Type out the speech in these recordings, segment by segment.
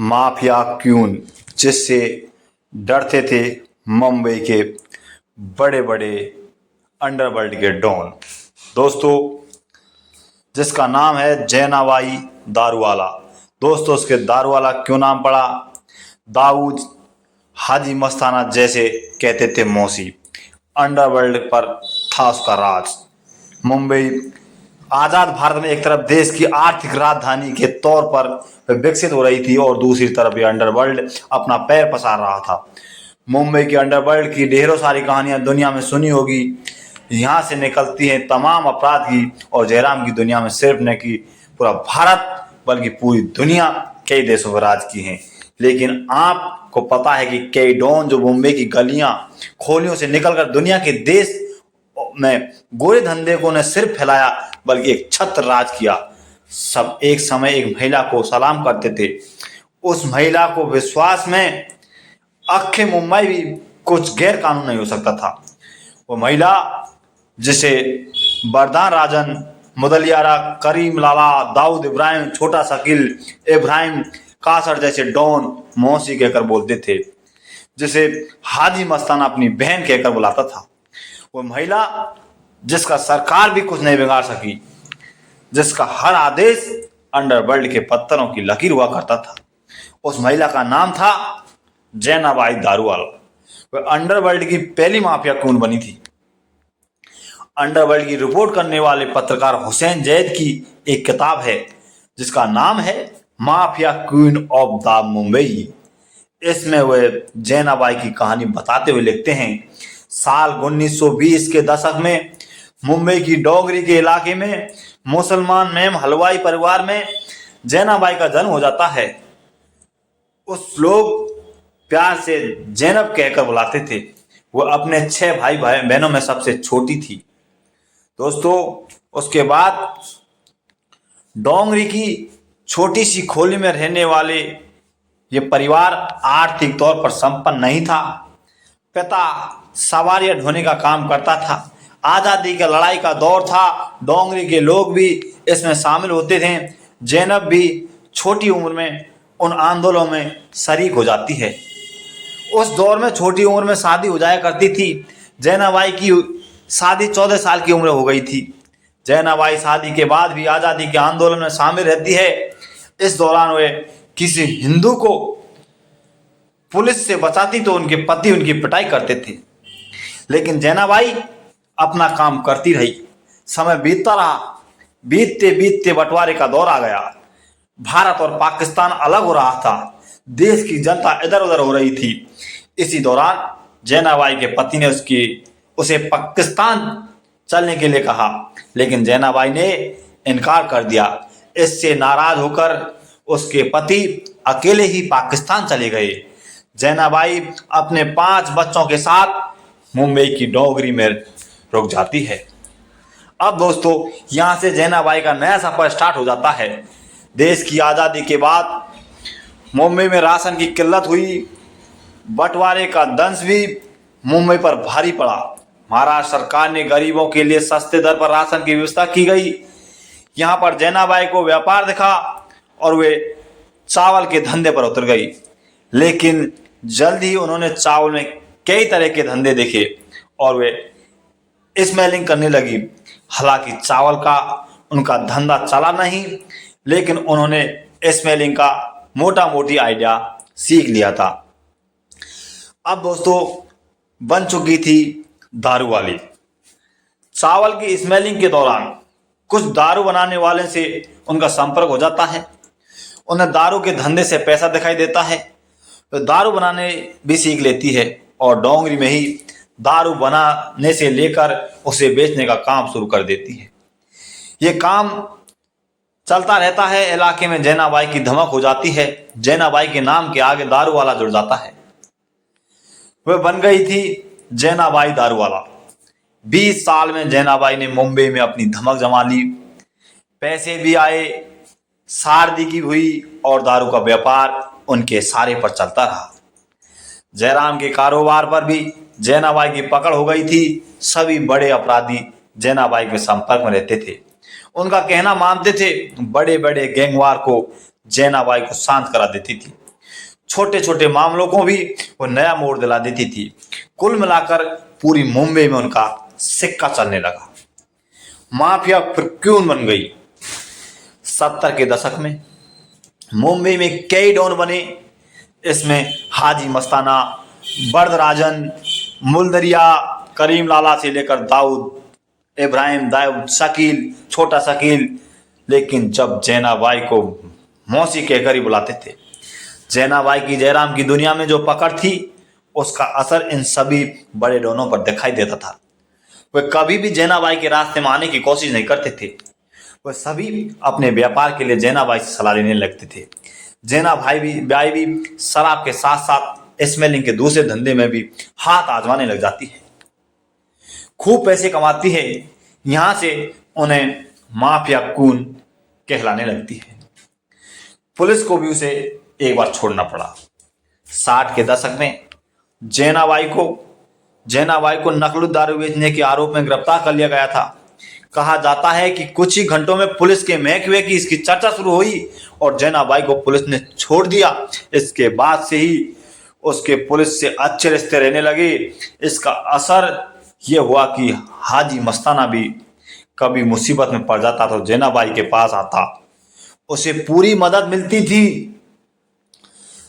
Mafia queue जिससे डरते थे मुंबई के बड़े बड़े अंडरवर्ल्ड के डॉन। दोस्तों, जिसका नाम है जैनाबाई दारूवाला। दोस्तों, उसके दारूवाला क्यों नाम पड़ा? दाऊद हाजी मस्ताना जैसे कहते थे मौसी। अंडरवर्ल्ड पर था उसका राज। मुंबई आजाद भारत में एक तरफ देश की आर्थिक राजधानी के तौर पर विकसित हो रही थी और दूसरी तरफ ये अंडरवर्ल्ड अपना पैर पसार रहा था। मुंबई के अंडरवर्ल्ड की ढेरों सारी कहानियां दुनिया में सुनी होगी। यहाँ से निकलती हैं तमाम अपराध की, और जयराम की दुनिया में सिर्फ न कि पूरा भारत बल्कि पूरी दुनिया कई देशों पर राज की हैं। लेकिन आपको पता है कि कई डॉन जो मुंबई की गलियां खोलियों से निकलकर दुनिया के देश में गोरे धंधे को न सिर्फ फैलाया बल्कि एक छत्र राज किया। सब एक समय एक महिला को सलाम करते थे। उस महिला को विश्वास में अख्खे मुंबई भी कुछ गैर कानून नहीं हो सकता था। वो महिला जिसे बरदान राजन, मुदलियारा, करीम लाला, दाऊद इब्राहिम, छोटा शकील, इब्राहिम कासर जैसे डॉन मौसी कहकर बोलते थे, जिसे हाजी मस्ताना अपनी बहन कहकर बुलाता था। वो महिला जिसका सरकार भी कुछ नहीं बिगाड़ सकी, जिसका हर आदेश अंडरवर्ल्ड के पत्थरों की लकीर हुआ करता था, उस महिला का नाम था जैनाबाई दारूवाला। वह अंडरवर्ल्ड की पहली माफिया क्यून बनी थी। अंडरवर्ल्ड की रिपोर्ट करने वाले पत्रकार हुसैन जैद की एक किताब है जिसका नाम है mafia queen of the Mumbai. इसमें वे जैनाबाई की कहानी बताते हुए लिखते हैं, साल 1920 के दशक में मुंबई की डोगरी के इलाके में मुसलमान मेम हलवाई परिवार में जैनाबाई का जन्म हो जाता है। उस लोग प्यार से जैनब कहकर बुलाते थे। वो अपने 6 भाई बहनों में सबसे छोटी थी। दोस्तों, उसके बाद डोंगरी की छोटी सी खोली में रहने वाले ये परिवार आर्थिक तौर पर संपन्न नहीं था। पिता सवारियां ढोने का काम करता था। आज़ादी की लड़ाई का दौर था। डोंगरी के लोग भी इसमें शामिल होते थे। जैनब भी छोटी उम्र में उन आंदोलनों में शरीक हो जाती है। उस दौर में छोटी उम्र में शादी हो जाया करती थी। जैनाबाई की शादी 14 साल की उम्र हो गई थी। जैनाबाई शादी के बाद भी आज़ादी के आंदोलन में शामिल रहती है। इस दौरान वे किसी हिंदू को पुलिस से बचाती तो उनके पति उनकी पिटाई करते थे, लेकिन जैनाबाई अपना काम करती रही। समय बीतता रहा। बीतते बीतते बंटवारे का दौर आ गया। भारत और पाकिस्तान अलग हो रहा था। देश की जनता इधर उधर हो रही थी। इसी दौरान जैनाबाई के पति ने उसे पाकिस्तान चलने के लिए कहा, लेकिन जैनाबाई ने इनकार कर दिया। इससे नाराज होकर उसके पति अकेले ही पाकिस्तान चले गए। जैनाबाई अपने 5 बच्चों के साथ मुंबई की डोगरी में रुक जाती है। अब दोस्तों, यहाँ से जैनाबाई का नया सफर स्टार्ट हो जाता है। देश की आज़ादी के बाद मुंबई में राशन की किल्लत हुई। बंटवारे का दंश भी मुंबई पर भारी पड़ा। महाराष्ट्र सरकार ने गरीबों के लिए सस्ते दर पर राशन की व्यवस्था की गई। यहाँ पर जैनाबाई को व्यापार दिखा और वे चावल के धंधे पर उतर गई। लेकिन जल्द ही उन्होंने चावल में कई तरह के धंधे देखे और वे स्मेलिंग करने लगी। हालांकि चावल का उनका धंधा चला नहीं, लेकिन उन्होंने स्मेलिंग का मोटा मोटी आइडिया सीख लिया था। अब दोस्तों, बन चुकी थी दारू वाली। चावल की स्मेलिंग के दौरान कुछ दारू बनाने वाले से उनका संपर्क हो जाता है। उन्हें दारू के धंधे से पैसा दिखाई देता है, तो दारू बनाने भी सीख लेती है और डोंगरी में ही दारू बनाने से लेकर उसे बेचने का काम शुरू कर देती है। ये काम चलता रहता है। इलाके में जैनाबाई की धमक हो जाती है। जैनाबाई के नाम के आगे दारू वाला जुड़ जाता है। वह बन गई थी जैनाबाई दारूवाला। 20 साल में जैनाबाई ने मुंबई में अपनी धमक जमा ली। पैसे भी आए, शादी की हुई और दारू का व्यापार उनके सारे पर चलता रहा। जयराम के कारोबार पर भी जैनाबाई की पकड़ हो गई थी। सभी बड़े अपराधी जैनाबाई के संपर्क में रहते थे, उनका कहना मानते थे। बड़े बड़े गैंगवार को जैनाबाई को शांत करा देती थी। छोटे छोटे मामलों को भी वो नया मोड़ दिला देती थी। कुल मिलाकर पूरी मुंबई में उनका सिक्का चलने लगा। माफिया फिर क्यों बन गई? 70 के दशक में मुंबई में कई डॉन बने। इसमें हाजी मस्ताना, बरदराजन, मुलदरिया, करीम लाला से लेकर दाऊद इब्राहिम, दाऊद शकील, छोटा शकील। लेकिन जब जैनाबाई को मौसी कहकर ही बुलाते थे, जैनाबाई की जयराम की दुनिया में जो पकड़ थी, उसका असर इन सभी बड़े डॉनों पर दिखाई देता था। वे कभी भी जैनाबाई के रास्ते में आने की कोशिश नहीं करते थे। वे सभी अपने व्यापार के लिए जैनाबाई से सलाह लेने लगते थे। जैनाबाई भी शराब के साथ साथ स्मेलिंग के दूसरे धंधे में भी हाथ आजमाने लग जाती है। खूब पैसे कमाती है। यहां से उन्हें माफिया कून कहलाने लगती है। पुलिस को भी उसे एक बार छोड़ना पड़ा। 60 के दशक में जैनाबाई को नकली दारू बेचने के आरोप में गिरफ्तार कर लिया गया था। कहा जाता है कि कुछ ही घंटों में पुलिस के महकमे की इसकी चर्चा शुरू हुई और जैनाबाई को पुलिस ने छोड़ दिया। इसके बाद से ही उसके पुलिस से अच्छे रिश्ते रहने लगे। इसका असर यह हुआ कि हाजी मस्ताना भी कभी मुसीबत में पड़ जाता तो जैनाबाई के पास आता, उसे पूरी मदद मिलती थी।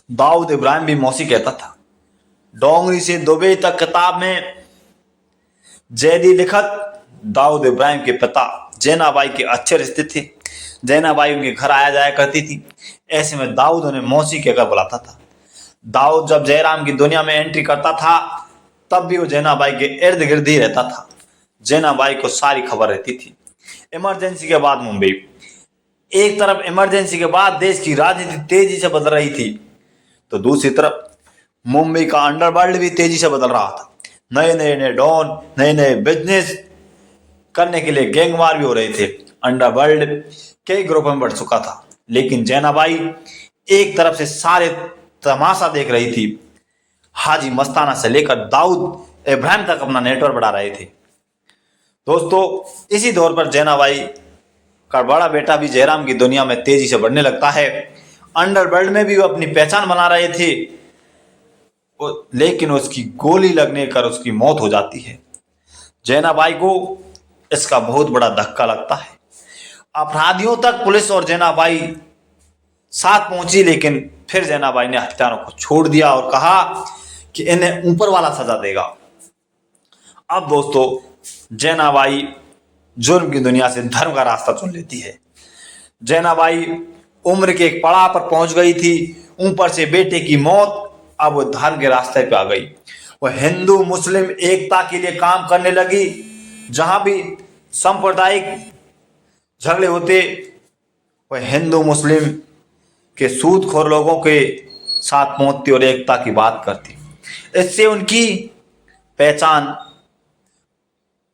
दाऊद इब्राहिम भी मौसी कहता था। डोंगरी से दुबई तक किताब में जैदी लिखत दाऊद इब्राहिम के पिता जैनाबाई के अच्छे रिश्ते थे। जैनाबाई उनके घर आया जाया करती थी। ऐसे में दाऊद उन्हें मौसी कहकर बुलाता था। दाऊद जब जयराम की दुनिया में एंट्री करता था तब भी वो जैनाबाई के इर्द गिर्द ही रहता था। जैनाबाई को सारी खबर रहती थी। इमरजेंसी के बाद मुंबई, एक तरफ इमरजेंसी के बाद देश की राजनीति तेजी से बदल रही थी, तो दूसरी तरफ मुंबई का अंडरवर्ल्ड भी तेजी से बदल रहा था। नए नए डॉन, नए नए बिजनेस करने के लिए गैंगवार भी हो रहे थे। अंडरवर्ल्ड कई ग्रुपों में बढ़ चुका था। लेकिन जैनाबाई एक तरफ से सारे तमाशा देख रही थी। हाजी मस्ताना से लेकर दाऊद इब्राहिम तक अपना नेटवर्क बढ़ा रहे थे। दोस्तों, इसी दौर पर जैनाबाई का बड़ा बेटा भी जयराम की दुनिया में तेजी से बढ़ने लगता है। अंडरवर्ल्ड में भी वो अपनी पहचान बना रहे थे, लेकिन उसकी गोली लगने कर उसकी मौत हो जाती है। जैनाबाई को इसका बहुत बड़ा धक्का लगता है। अपराधियों तक पुलिस और जैनाबाई साथ पहुंची, लेकिन फिर जैनाबाई ने हत्यारों को छोड़ दिया और कहा कि इन्हें ऊपर वाला सजा देगा। अब दोस्तों, जैनाबाई जुर्म की दुनिया से धर्म का रास्ता चुन लेती है। जैनाबाई उम्र के एक पड़ाव पर पहुंच गई थी। ऊपर से बेटे की मौत, अब वो धर्म के रास्ते पे आ गई। वो हिंदू मुस्लिम एकता के लिए काम करने लगी। जहां भी सांप्रदायिक झगड़े होते, वह हिंदू मुस्लिम के सूदखोर लोगों के साथ पहुंचती और एकता की बात करती। इससे उनकी पहचान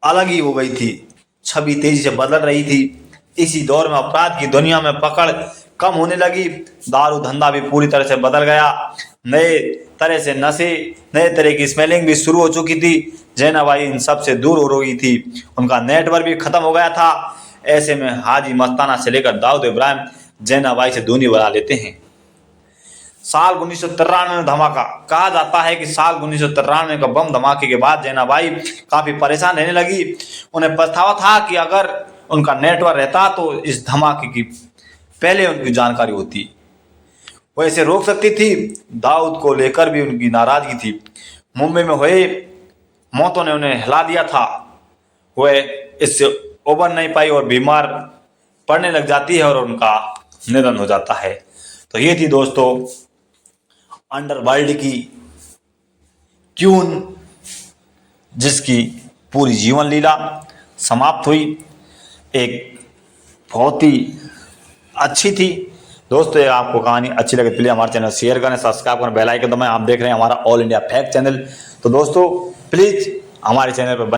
अलग ही हो गई थी। छवि तेजी से बदल रही थी। इसी दौर में अपराध की दुनिया में पकड़ कम होने लगी। दारू धंधा भी पूरी तरह से बदल गया। नए तरह से नशे, नए तरह की स्मेलिंग भी शुरू हो चुकी थी। जैनाबाई इन सब से दूर हो रही थी। उनका नेटवर्क भी खत्म हो गया था। ऐसे में हाजी मस्ताना से लेकर दाऊद इब्राहिम जैनाबाई से दूरी बना लेते हैं। साल 1993 में धमाका। कहा जाता है कि साल 1993 का बम धमाके के बाद जैनाबाई काफी परेशान रहने लगी। उन्हें पछतावा था कि अगर उनका नेटवर्क रहता तो इस धमाके की पहले उनकी जानकारी होती, वो इसे रोक सकती थी। दाऊद को लेकर भी उनकी नाराजगी थी। मुंबई में हुए मौतों ने उन्हें हिला दिया था। वह इससे उबर नहीं पाई और बीमार पड़ने लग जाती है और उनका निधन हो जाता है। तो ये थी दोस्तों अंडरवर्ल्ड की क्यून, जिसकी पूरी जीवन लीला समाप्त हुई। एक बहुत ही अच्छी थी। दोस्तों, ये आपको कहानी अच्छी लगे तो प्लीज़ हमारे चैनल शेयर करें, सब्सक्राइब करें, बेल आइकन दबाएं। आप देख रहे हैं हमारा ऑल इंडिया फैक्ट चैनल। तो दोस्तों, प्लीज़ हमारे चैनल पर